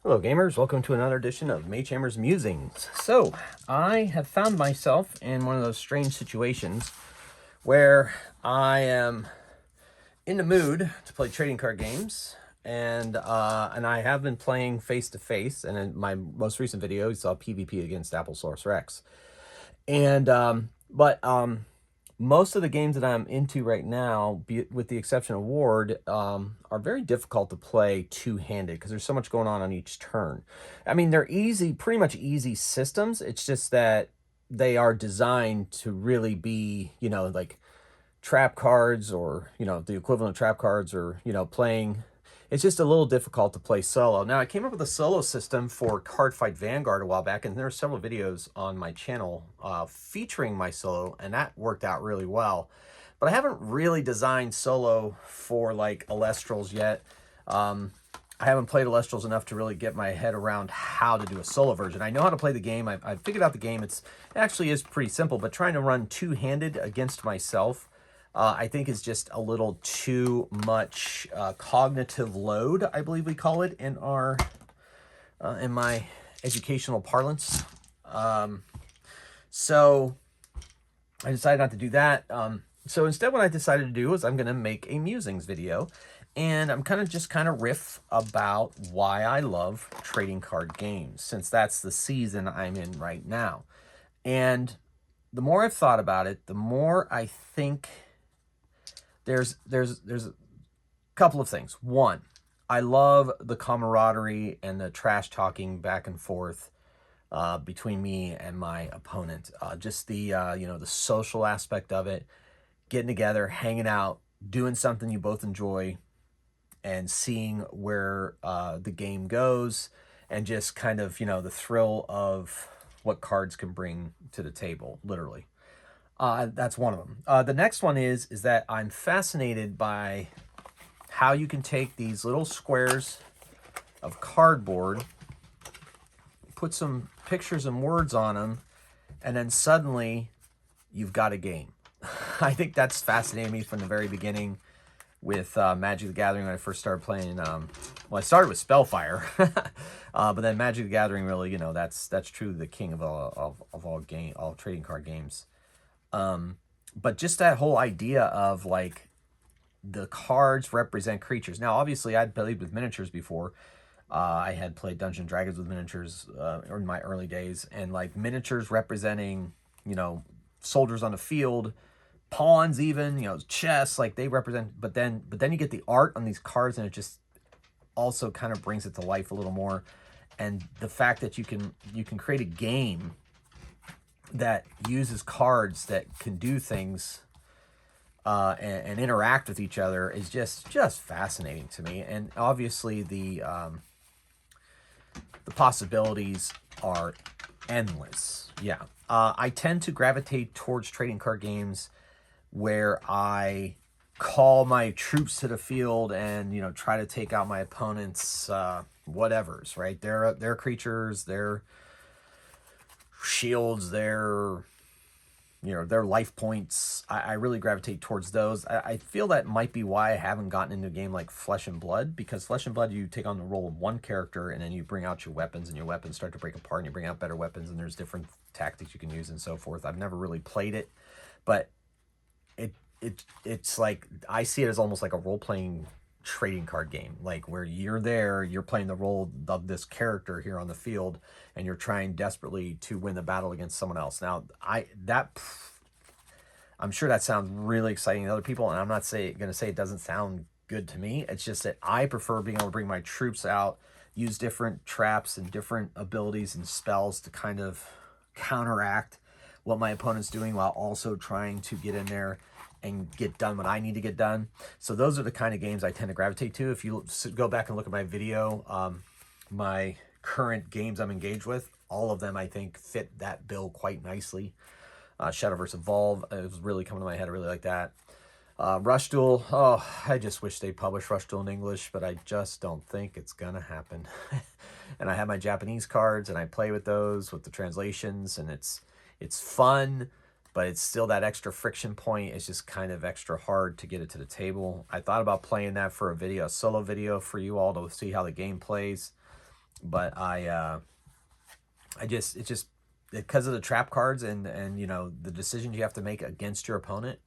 Hello gamers, welcome to another edition of Magehammer's Musings. So, I have found myself in one of those strange situations where I am in the mood to play trading card games, and I have been playing face to face, and in my most recent video you saw PvP against Applesauce Rex. And most of the games that I'm into right now, with the exception of Ward, are very difficult to play two-handed because there's so much going on each turn. I mean, they're easy, pretty much easy systems. It's just that they are designed to really be, like trap cards, or, the equivalent of trap cards, or, playing. It's just a little difficult to play solo. Now, I came up with a solo system for Cardfight Vanguard a while back, and there are several videos on my channel featuring my solo, and that worked out really well. But I haven't really designed solo for, like, Elestrals yet. I haven't played Elestrals enough to really get my head around how to do a solo version. I know how to play the game. I've figured out the game. It actually is pretty simple, but trying to run two-handed against myself, I think is just a little too much cognitive load, I believe we call it in our in my educational parlance. So I decided not to do that. So instead, what I decided to do is I'm going to make a musings video, and I'm kind of riff about why I love trading card games, since that's the season I'm in right now. And the more I've thought about it, the more I think there's a couple of things. One, I love the camaraderie and the trash talking back and forth between me and my opponent. Just the the social aspect of it, getting together, hanging out, doing something you both enjoy, and seeing where the game goes, and just kind of, the thrill of what cards can bring to the table, literally. That's one of them. The next one is that I'm fascinated by how you can take these little squares of cardboard, put some pictures and words on them, and then suddenly you've got a game. I think that's fascinated me from the very beginning with Magic the Gathering when I first started playing. Well, I started with Spellfire, but then Magic the Gathering really, that's truly the king of all trading card games. But just that whole idea of, like, the cards represent creatures. Now, obviously, I'd played with miniatures before. I had played Dungeons and Dragons with miniatures in my early days, and, like, miniatures representing, soldiers on the field, pawns, even, chess, like, they represent. But then you get the art on these cards, and it just also kind of brings it to life a little more. And the fact that you can create a game that uses cards that can do things and interact with each other is just fascinating to me. And obviously the possibilities are endless. Yeah. I tend to gravitate towards trading card games where I call my troops to the field and, try to take out my opponent's whatevers, right? Their creatures, their shields, their life points. I really gravitate towards those. I feel that might be why I haven't gotten into a game like Flesh and Blood, because Flesh and Blood, you take on the role of one character, and then you bring out your weapons, and your weapons start to break apart, and you bring out better weapons, and there's different tactics you can use and so forth. I've never really played it, but it's like, I see it as almost like a role-playing trading card game, like where you're playing the role of this character here on the field, and you're trying desperately to win the battle against someone else. Now, I'm sure that sounds really exciting to other people, and I'm not gonna say it doesn't sound good to me. It's just that I prefer being able to bring my troops out, use different traps and different abilities and spells to kind of counteract what my opponent's doing, while also trying to get in there and get done what I need to get done. So those are the kind of games I tend to gravitate to. If you go back and look at my video, my current games I'm engaged with, all of them I think fit that bill quite nicely. Shadowverse Evolve, it was really coming to my head. I really like that. Rush Duel, oh, I just wish they published Rush Duel in English, but I just don't think it's gonna happen. And I have my Japanese cards, and I play with those, with the translations, and it's fun, but it's still that extra friction point. It's just kind of extra hard to get it to the table. I thought about playing that for a solo video for you all to see how the game plays. But it's just because of the trap cards and you know, the decisions you have to make against your opponent,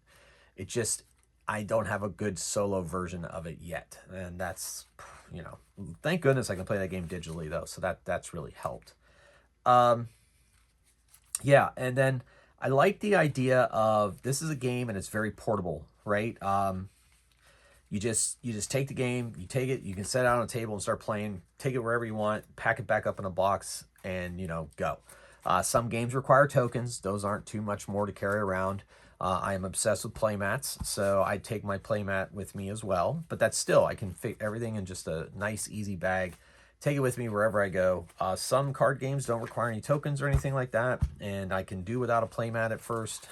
it just, I don't have a good solo version of it yet. And that's, you know, thank goodness I can play that game digitally though. So that's really helped. Yeah. And then I like the idea of, this is a game and it's very portable, right? You just take the game, you take it, you can set it out on a table and start playing, take it wherever you want, pack it back up in a box, and, you know, go. Some games require tokens. Those aren't too much more to carry around. I am obsessed with playmats, so I take my playmat with me as well. But that's still, I can fit everything in just a nice, easy bag, take it with me wherever I go. Some card games don't require any tokens or anything like that, and I can do without a playmat at first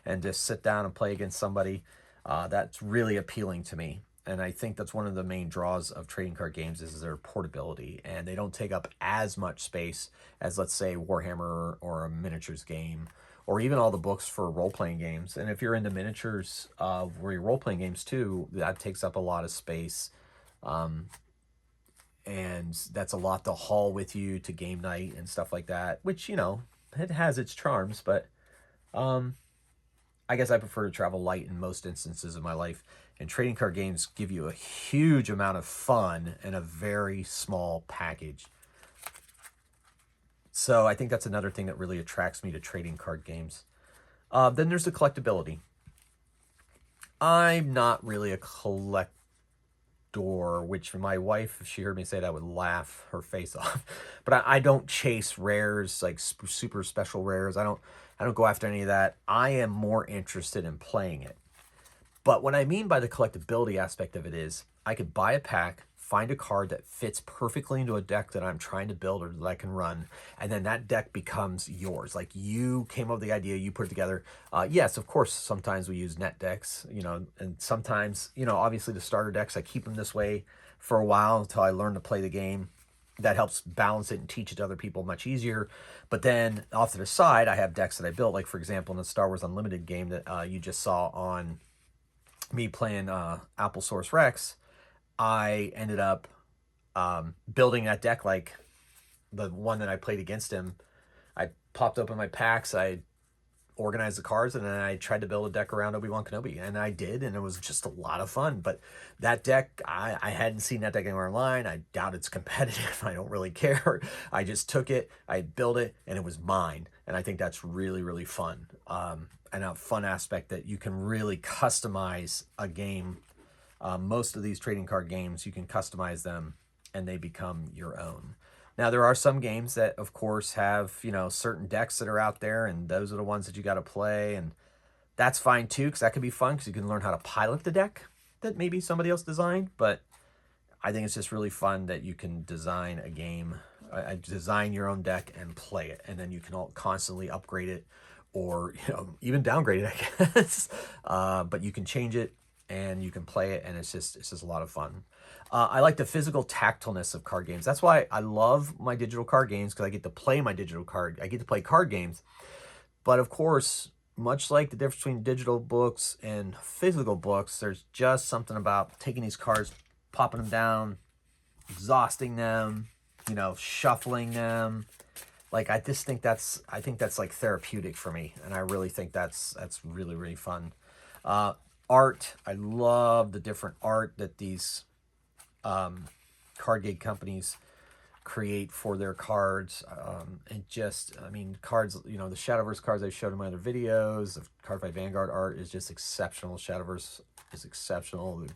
and just sit down and play against somebody. That's really appealing to me. And I think that's one of the main draws of trading card games is their portability, and they don't take up as much space as, let's say, Warhammer or a miniatures game, or even all the books for role-playing games. And if you're into miniatures where you're role-playing games too, that takes up a lot of space. And that's a lot to haul with you to game night and stuff like that, which, you know, it has its charms, but I guess I prefer to travel light in most instances of my life. And trading card games give you a huge amount of fun in a very small package. So I think that's another thing that really attracts me to trading card games. Then there's the collectability. I'm not really a collector, which my wife, if she heard me say that, would laugh her face off. But I don't chase rares, like super special rares. I don't go after any of that. I am more interested in playing it. But what I mean by the collectability aspect of it is, I could buy a pack, find a card that fits perfectly into a deck that I'm trying to build or that I can run, and then that deck becomes yours. Like, you came up with the idea, you put it together. Yes, of course, sometimes we use net decks, you know, and sometimes, you know, obviously the starter decks, I keep them this way for a while until I learn to play the game. That helps balance it and teach it to other people much easier. But then off to the side, I have decks that I built, like, for example, in the Star Wars Unlimited game that you just saw on me playing Applesauce Rex. I ended up building that deck like the one that I played against him. I popped open my packs, I organized the cards, and then I tried to build a deck around Obi-Wan Kenobi. And I did, and it was just a lot of fun. But that deck, I hadn't seen that deck anywhere online. I doubt it's competitive. I don't really care. I just took it, I built it, and it was mine. And I think that's really, really fun. And a fun aspect that you can really customize a game. Most of these trading card games, you can customize them and they become your own. Now, there are some games that, of course, have, you know, certain decks that are out there, and those are the ones that you got to play. And that's fine too, because that can be fun because you can learn how to pilot the deck that maybe somebody else designed. But I think it's just really fun that you can design a game, design your own deck and play it. And then you can all constantly upgrade it, or, you know, even downgrade it, I guess. But you can change it and you can play it, and it's just a lot of fun. I like the physical tactileness of card games. That's why I love my digital card games, because I get to play my digital card. I get to play card games. But of course, much like the difference between digital books and physical books, there's just something about taking these cards, popping them down, exhausting them, you know, shuffling them. Like, I just think that's like therapeutic for me, and I really think that's really, really fun. Art, I love the different art that these card game companies create for their cards. And just, I mean, cards, you know, the Shadowverse cards I showed in my other videos, the Cardfight Vanguard art is just exceptional. Shadowverse is exceptional. The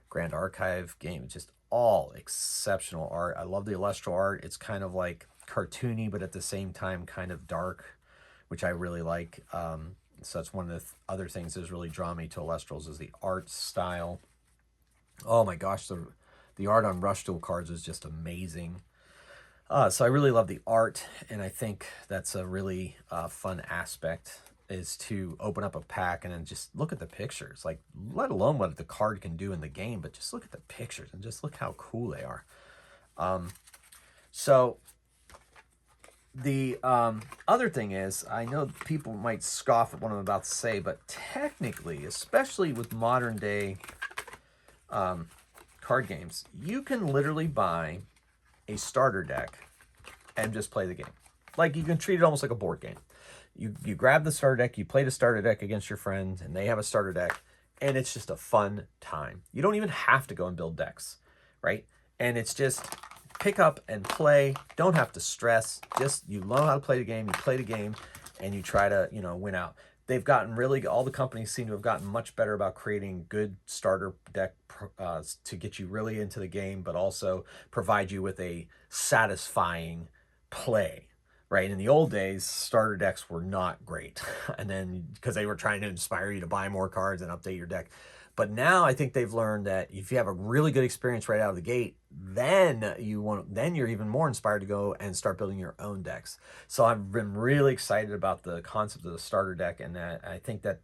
Grand Archive game, just all exceptional art. I love the Elestral art. It's kind of like cartoony, but at the same time kind of dark, which I really like. So that's one of the other things that's really drawn me to Elestrals, is the art style. Oh my gosh, the art on Rush Duel cards is just amazing. So I really love the art, and I think that's a really fun aspect, is to open up a pack and then just look at the pictures. Like, let alone what the card can do in the game, but just look at the pictures and just look how cool they are. So the other thing is, I know people might scoff at what I'm about to say, but technically, especially with modern day card games, you can literally buy a starter deck and just play the game. Like, you can treat it almost like a board game. You grab the starter deck, you play the starter deck against your friends, and they have a starter deck, and it's just a fun time. You don't even have to go and build decks, right? And it's just pick up and play. Don't have to stress. Just, you learn how to play the game, you play the game, and you try to, you know, win out. They've gotten really, all the companies seem to have gotten much better about creating good starter deck to get you really into the game, but also provide you with a satisfying play, right? In the old days, starter decks were not great. And then, because they were trying to inspire you to buy more cards and update your deck. But now I think they've learned that if you have a really good experience right out of the gate, then you're even more inspired to go and start building your own decks. So I've been really excited about the concept of the starter deck, and that I think that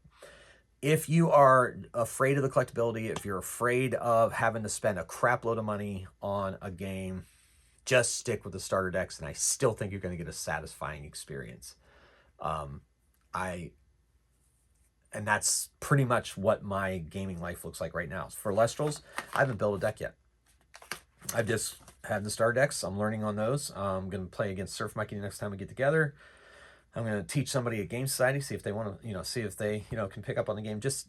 if you are afraid of the collectability, if you're afraid of having to spend a crap load of money on a game, just stick with the starter decks, and I still think you're going to get a satisfying experience. And that's pretty much what my gaming life looks like right now. For Elestrals, I haven't built a deck yet. I've just had the starter decks. I'm learning on those. I'm going to play against Surf Mikey next time we get together. I'm going to teach somebody at Game Society, see if they want to, you know, see if they, you know, can pick up on the game. Just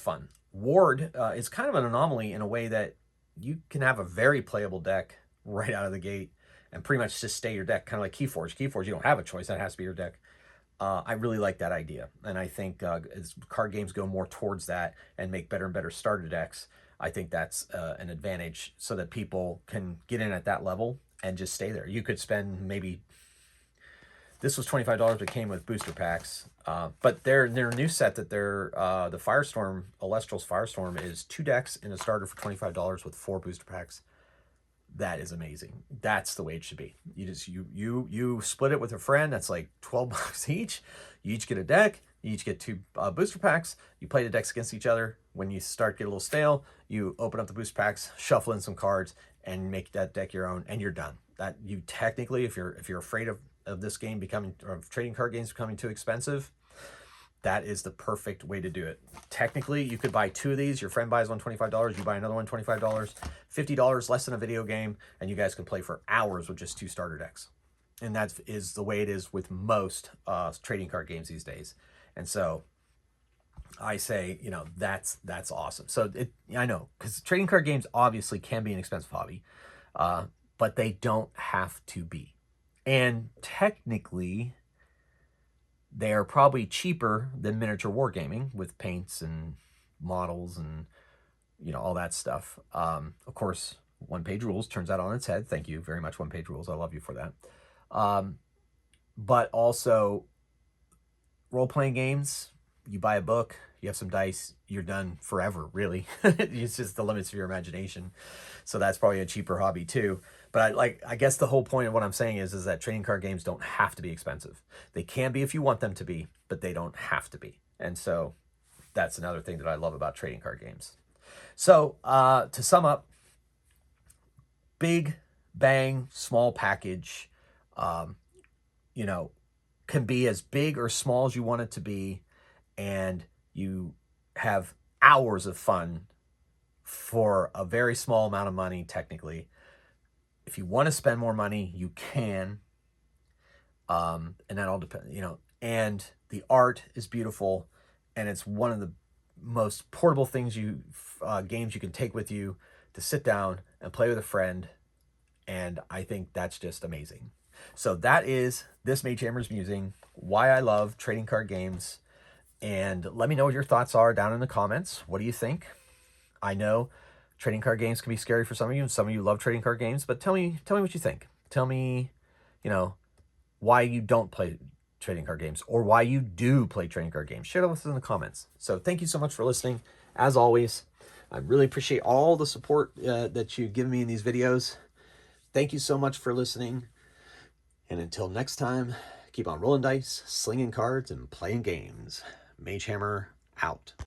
fun. Ward is kind of an anomaly in a way that you can have a very playable deck right out of the gate and pretty much just stay your deck, kind of like Keyforge. Keyforge, you don't have a choice. That has to be your deck. I really like that idea. And I think as card games go more towards that and make better and better starter decks, I think that's an advantage, so that people can get in at that level and just stay there. You could spend maybe, this was $25, it came with booster packs. But their new set that they're, the Firestorm, Elestrals Firestorm, is 2 decks in a starter for $25 with 4 booster packs. That is amazing. That's the way it should be. You just, you split it with a friend. That's like $12 each. You each get a deck. You each get 2 booster packs. You play the decks against each other. When you start get a little stale, you open up the booster packs, shuffle in some cards, and make that deck your own, and you're done. That, you technically, if you're afraid of this game becoming, or of trading card games becoming too expensive, that is the perfect way to do it. Technically, you could buy 2 of these. Your friend buys one $25. You buy another one $25. $50 less than a video game, and you guys can play for hours with just 2 starter decks. And that is the way it is with most trading card games these days. And so I say, you know, that's awesome. So I know, because trading card games obviously can be an expensive hobby, but they don't have to be. And technically, they are probably cheaper than miniature wargaming with paints and models and, you know, all that stuff. Of course, One Page Rules turns that on its head. Thank you very much, One Page Rules. I love you for that. But also, role-playing games, you buy a book, you have some dice, you're done forever, really. It's just the limits of your imagination. So that's probably a cheaper hobby too. But I guess the whole point of what I'm saying is that trading card games don't have to be expensive. They can be if you want them to be, but they don't have to be. And so that's another thing that I love about trading card games. So to sum up, big bang, small package, you know, can be as big or small as you want it to be, and you have hours of fun for a very small amount of money, technically. If you want to spend more money, you can. And that all depends, you know, and the art is beautiful, and it's one of the most portable things games you can take with you to sit down and play with a friend. And I think that's just amazing. So that is this Mage Hammer's musing, why I love trading card games. And let me know what your thoughts are down in the comments. What do you think? I know trading card games can be scary for some of you, and some of you love trading card games, but tell me what you think. Tell me, you know, why you don't play trading card games, or why you do play trading card games. Share that with us in the comments. So thank you so much for listening. As always, I really appreciate all the support that you give me in these videos. Thank you so much for listening. And until next time, keep on rolling dice, slinging cards, and playing games. Mage Hammer out.